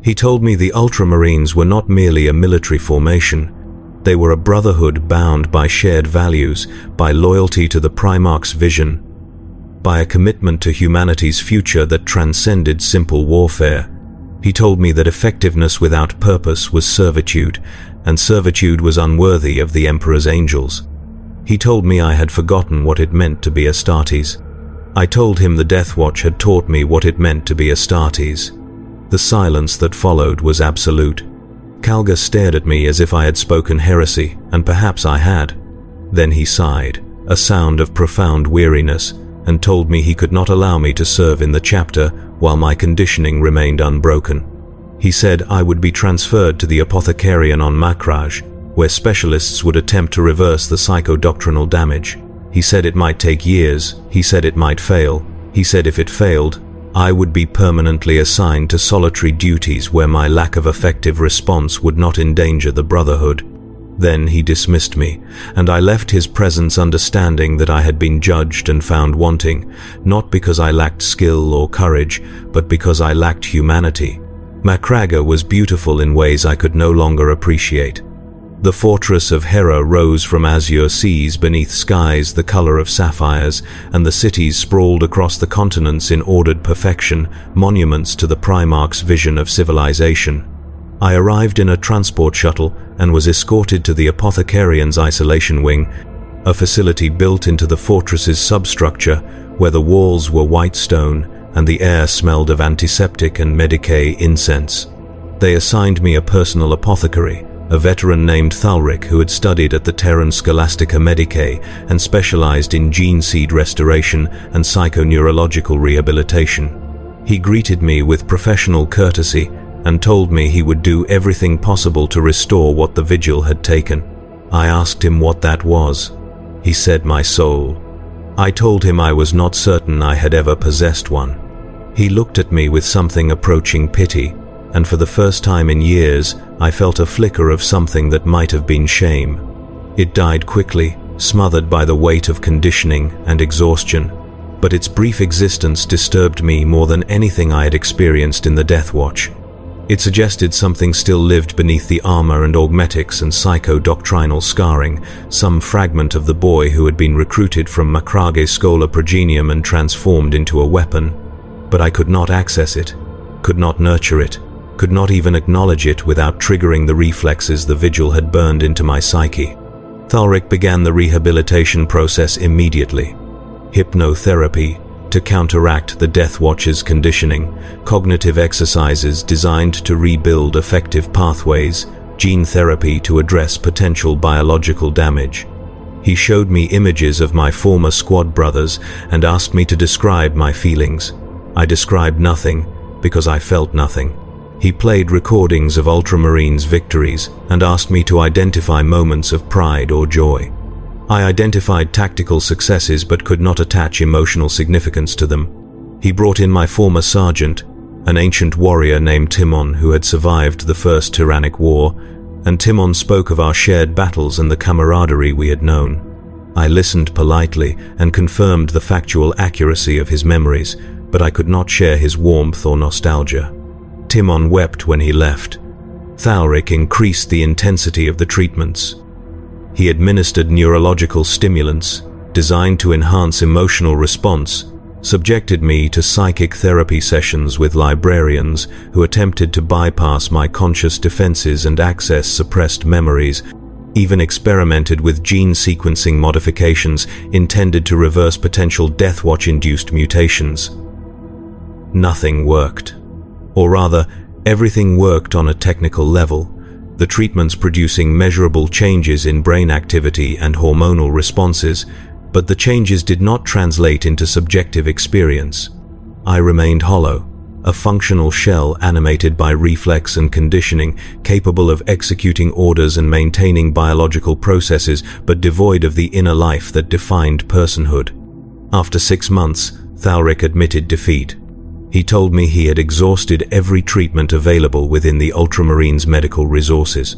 He told me the Ultramarines were not merely a military formation. They were a brotherhood bound by shared values, by loyalty to the Primarch's vision, by a commitment to humanity's future that transcended simple warfare. He told me that effectiveness without purpose was servitude, and servitude was unworthy of the Emperor's angels. He told me I had forgotten what it meant to be Astartes. I told him the Death Watch had taught me what it meant to be Astartes. The silence that followed was absolute. Calgar stared at me as if I had spoken heresy, and perhaps I had. Then he sighed, a sound of profound weariness, and told me he could not allow me to serve in the chapter while my conditioning remained unbroken. He said I would be transferred to the Apothecarian on Macragge, where specialists would attempt to reverse the psychodoctrinal damage. He said it might take years. He said it might fail. He said if it failed, I would be permanently assigned to solitary duties where my lack of effective response would not endanger the Brotherhood. Then he dismissed me, and I left his presence understanding that I had been judged and found wanting, not because I lacked skill or courage, but because I lacked humanity. Macragge was beautiful in ways I could no longer appreciate. The fortress of Hera rose from azure seas beneath skies the color of sapphires, and the cities sprawled across the continents in ordered perfection, monuments to the Primarch's vision of civilization. I arrived in a transport shuttle and was escorted to the Apothecarian's isolation wing, a facility built into the fortress's substructure where the walls were white stone and the air smelled of antiseptic and Medicae incense. They assigned me a personal apothecary, a veteran named Thalric who had studied at the Terran Scholastica Medicae and specialized in gene seed restoration and psychoneurological rehabilitation. He greeted me with professional courtesy and told me he would do everything possible to restore what the Vigil had taken. I asked him what that was. He said my soul. I told him I was not certain I had ever possessed one. He looked at me with something approaching pity, and for the first time in years, I felt a flicker of something that might have been shame. It died quickly, smothered by the weight of conditioning and exhaustion, but its brief existence disturbed me more than anything I had experienced in the Death Watch. It suggested something still lived beneath the armor and augmetics and psycho-doctrinal scarring, some fragment of the boy who had been recruited from Macrage Schola Progenium and transformed into a weapon. But I could not access it, could not nurture it, could not even acknowledge it without triggering the reflexes the vigil had burned into my psyche. Thalric began the rehabilitation process immediately. Hypnotherapy to counteract the Death Watch's conditioning, cognitive exercises designed to rebuild effective pathways, gene therapy to address potential biological damage. He showed me images of my former squad brothers and asked me to describe my feelings. I described nothing because I felt nothing. He played recordings of Ultramarines' victories and asked me to identify moments of pride or joy. I identified tactical successes but could not attach emotional significance to them. He brought in my former sergeant, an ancient warrior named Timon who had survived the First Tyrannic War, and Timon spoke of our shared battles and the camaraderie we had known. I listened politely and confirmed the factual accuracy of his memories, but I could not share his warmth or nostalgia. Timon wept when he left. Thalric increased the intensity of the treatments. He administered neurological stimulants designed to enhance emotional response, subjected me to psychic therapy sessions with librarians who attempted to bypass my conscious defenses and access suppressed memories, even experimented with gene sequencing modifications intended to reverse potential Death Watch-induced mutations. Nothing worked. Or rather, everything worked on a technical level, the treatments producing measurable changes in brain activity and hormonal responses, but the changes did not translate into subjective experience. I remained hollow, a functional shell animated by reflex and conditioning, capable of executing orders and maintaining biological processes, but devoid of the inner life that defined personhood. After 6 months, Thalric admitted defeat. He told me he had exhausted every treatment available within the Ultramarines' medical resources.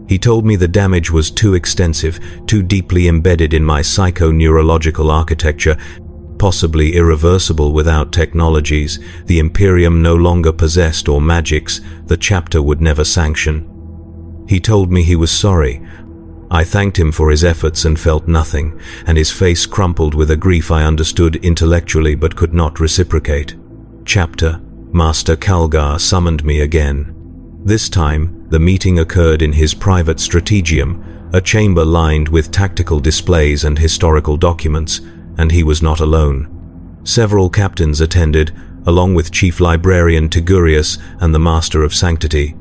He told me the damage was too extensive, too deeply embedded in my psycho-neurological architecture, possibly irreversible without technologies the Imperium no longer possessed or magics the chapter would never sanction. He told me he was sorry. I thanked him for his efforts and felt nothing, and his face crumpled with a grief I understood intellectually but could not reciprocate. Chapter, Master Calgar summoned me again. This time, the meeting occurred in his private strategium, a chamber lined with tactical displays and historical documents, and he was not alone. Several captains attended, along with Chief Librarian Tigurius and the Master of Sanctity.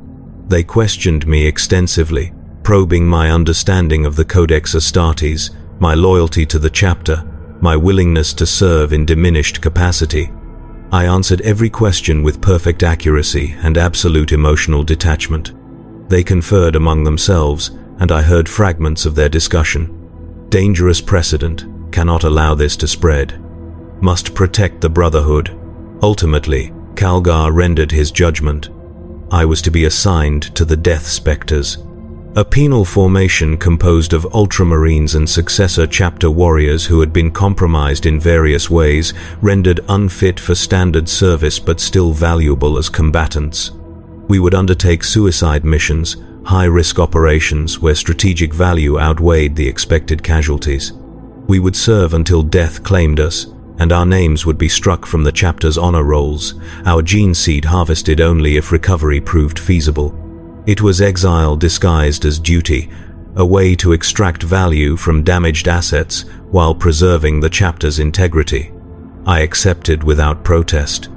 They questioned me extensively, probing my understanding of the Codex Astartes, my loyalty to the chapter, my willingness to serve in diminished capacity. I answered every question with perfect accuracy and absolute emotional detachment. They conferred among themselves, and I heard fragments of their discussion. Dangerous precedent, cannot allow this to spread. Must protect the Brotherhood. Ultimately, Calgar rendered his judgment. I was to be assigned to the Death Spectres, a penal formation composed of Ultramarines and successor chapter warriors who had been compromised in various ways, rendered unfit for standard service but still valuable as combatants. We would undertake suicide missions, high-risk operations where strategic value outweighed the expected casualties. We would serve until death claimed us, and our names would be struck from the chapter's honor rolls, our gene seed harvested only if recovery proved feasible. It was exile disguised as duty, a way to extract value from damaged assets while preserving the chapter's integrity. I accepted without protest.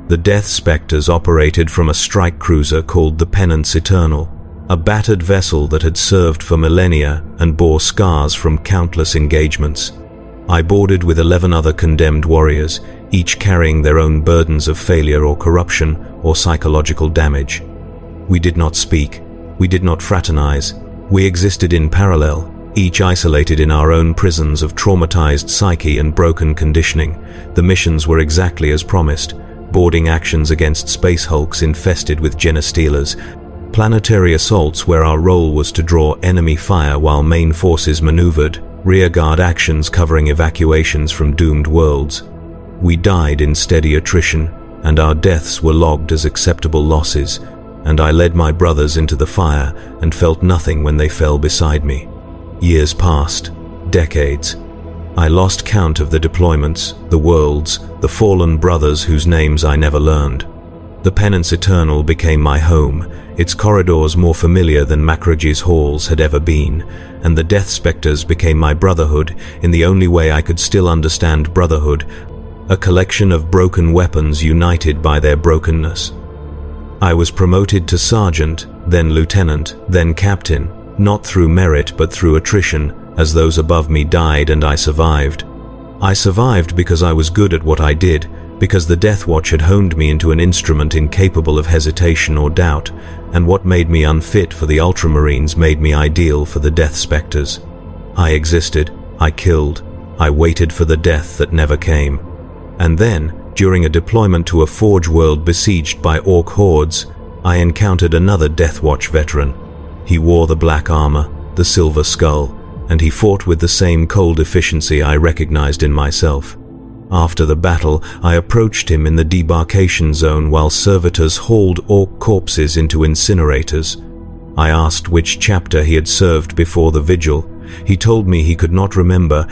The Death Spectres operated from a strike cruiser called the Penance Eternal, a battered vessel that had served for millennia and bore scars from countless engagements. I boarded with 11 other condemned warriors, each carrying their own burdens of failure or corruption or psychological damage. We did not speak, we did not fraternize, we existed in parallel, each isolated in our own prisons of traumatized psyche and broken conditioning. The missions were exactly as promised: boarding actions against space hulks infested with genostealers, planetary assaults where our role was to draw enemy fire while main forces maneuvered, rearguard actions covering evacuations from doomed worlds. We died in steady attrition, and our deaths were logged as acceptable losses, and I led my brothers into the fire and felt nothing when they fell beside me. Years passed, decades. I lost count of the deployments, the worlds, the fallen brothers whose names I never learned. The Penance Eternal became my home, its corridors more familiar than Macroge's halls had ever been, and the Death Spectres became my brotherhood in the only way I could still understand brotherhood: a collection of broken weapons united by their brokenness. I was promoted to sergeant, then lieutenant, then captain, not through merit but through attrition, as those above me died and I survived. I survived because I was good at what I did, because the Death Watch had honed me into an instrument incapable of hesitation or doubt, and what made me unfit for the Ultramarines made me ideal for the Death Spectres. I existed, I killed, I waited for the death that never came. And then, during a deployment to a Forge world besieged by Orc hordes, I encountered another Death Watch veteran. He wore the black armor, the silver skull, and he fought with the same cold efficiency I recognized in myself. After the battle, I approached him in the debarkation zone while servitors hauled Orc corpses into incinerators. I asked which chapter he had served before the vigil. He told me he could not remember.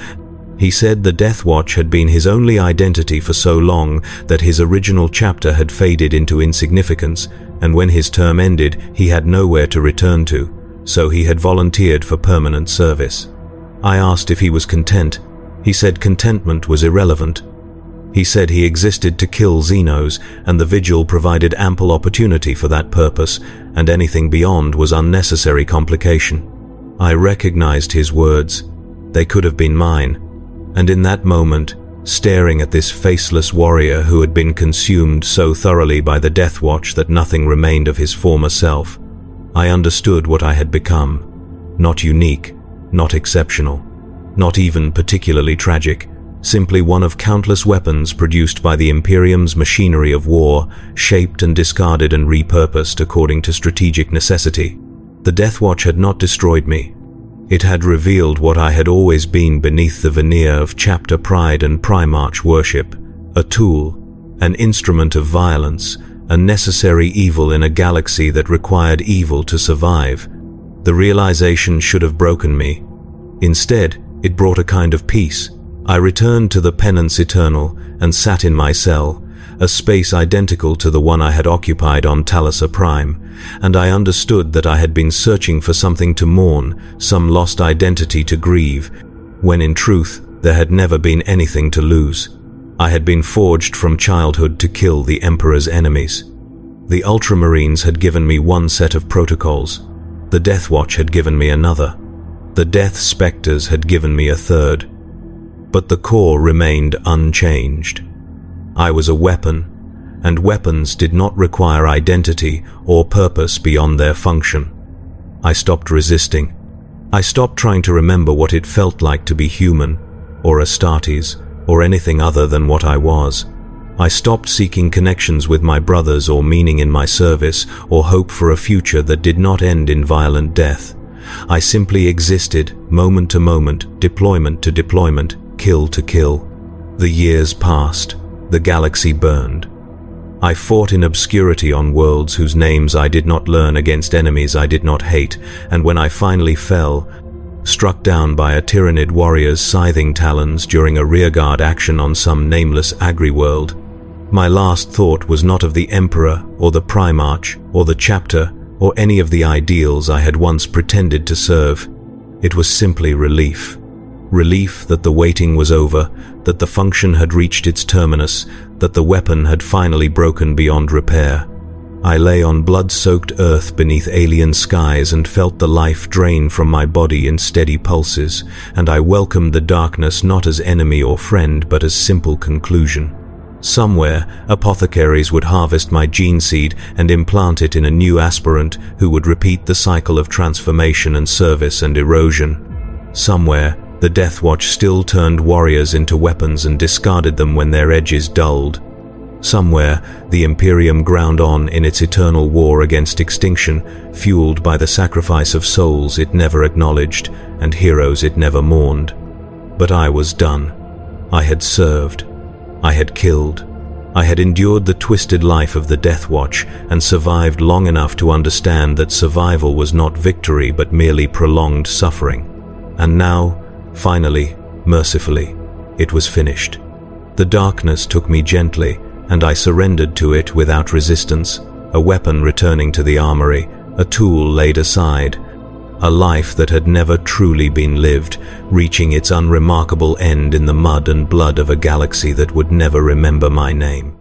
He said the Death Watch had been his only identity for so long that his original chapter had faded into insignificance, and when his term ended, he had nowhere to return to, so he had volunteered for permanent service. I asked if he was content. He said contentment was irrelevant. He said he existed to kill Xenos, and the vigil provided ample opportunity for that purpose, and anything beyond was unnecessary complication. I recognized his words. They could have been mine. And in that moment, staring at this faceless warrior who had been consumed so thoroughly by the Death Watch that nothing remained of his former self, I understood what I had become. Not unique, not exceptional, not even particularly tragic, simply one of countless weapons produced by the Imperium's machinery of war, shaped and discarded and repurposed according to strategic necessity. The Death Watch had not destroyed me. It had revealed what I had always been beneath the veneer of chapter pride and Primarch worship: a tool, an instrument of violence, a necessary evil in a galaxy that required evil to survive. The realization should have broken me. Instead, it brought a kind of peace. I returned to the Penance Eternal and sat in my cell, a space identical to the one I had occupied on Talisa Prime, and I understood that I had been searching for something to mourn, some lost identity to grieve, when in truth there had never been anything to lose. I had been forged from childhood to kill the Emperor's enemies. The Ultramarines had given me one set of protocols. The Death Watch had given me another. The Death Spectres had given me a third. But the core remained unchanged. I was a weapon, and weapons did not require identity or purpose beyond their function. I stopped resisting. I stopped trying to remember what it felt like to be human, or Astartes, or anything other than what I was. I stopped seeking connections with my brothers or meaning in my service or hope for a future that did not end in violent death. I simply existed, moment to moment, deployment to deployment, kill to kill. The years passed. The galaxy burned. I fought in obscurity on worlds whose names I did not learn against enemies I did not hate, and when I finally fell, struck down by a Tyranid warrior's scything talons during a rearguard action on some nameless agri-world, my last thought was not of the Emperor or the Primarch or the Chapter or any of the ideals I had once pretended to serve. It was simply relief. Relief that the waiting was over, that the function had reached its terminus, that the weapon had finally broken beyond repair. I lay on blood-soaked earth beneath alien skies and felt the life drain from my body in steady pulses, and I welcomed the darkness not as enemy or friend but as simple conclusion. Somewhere, apothecaries would harvest my gene seed and implant it in a new aspirant who would repeat the cycle of transformation and service and erosion. Somewhere, the Death Watch still turned warriors into weapons and discarded them when their edges dulled. Somewhere, the Imperium ground on in its eternal war against extinction, fueled by the sacrifice of souls it never acknowledged and heroes it never mourned. But I was done. I had served. I had killed. I had endured the twisted life of the Death Watch and survived long enough to understand that survival was not victory but merely prolonged suffering. And now, finally, mercifully, it was finished. The darkness took me gently, and I surrendered to it without resistance, a weapon returning to the armory, a tool laid aside, a life that had never truly been lived, reaching its unremarkable end in the mud and blood of a galaxy that would never remember my name.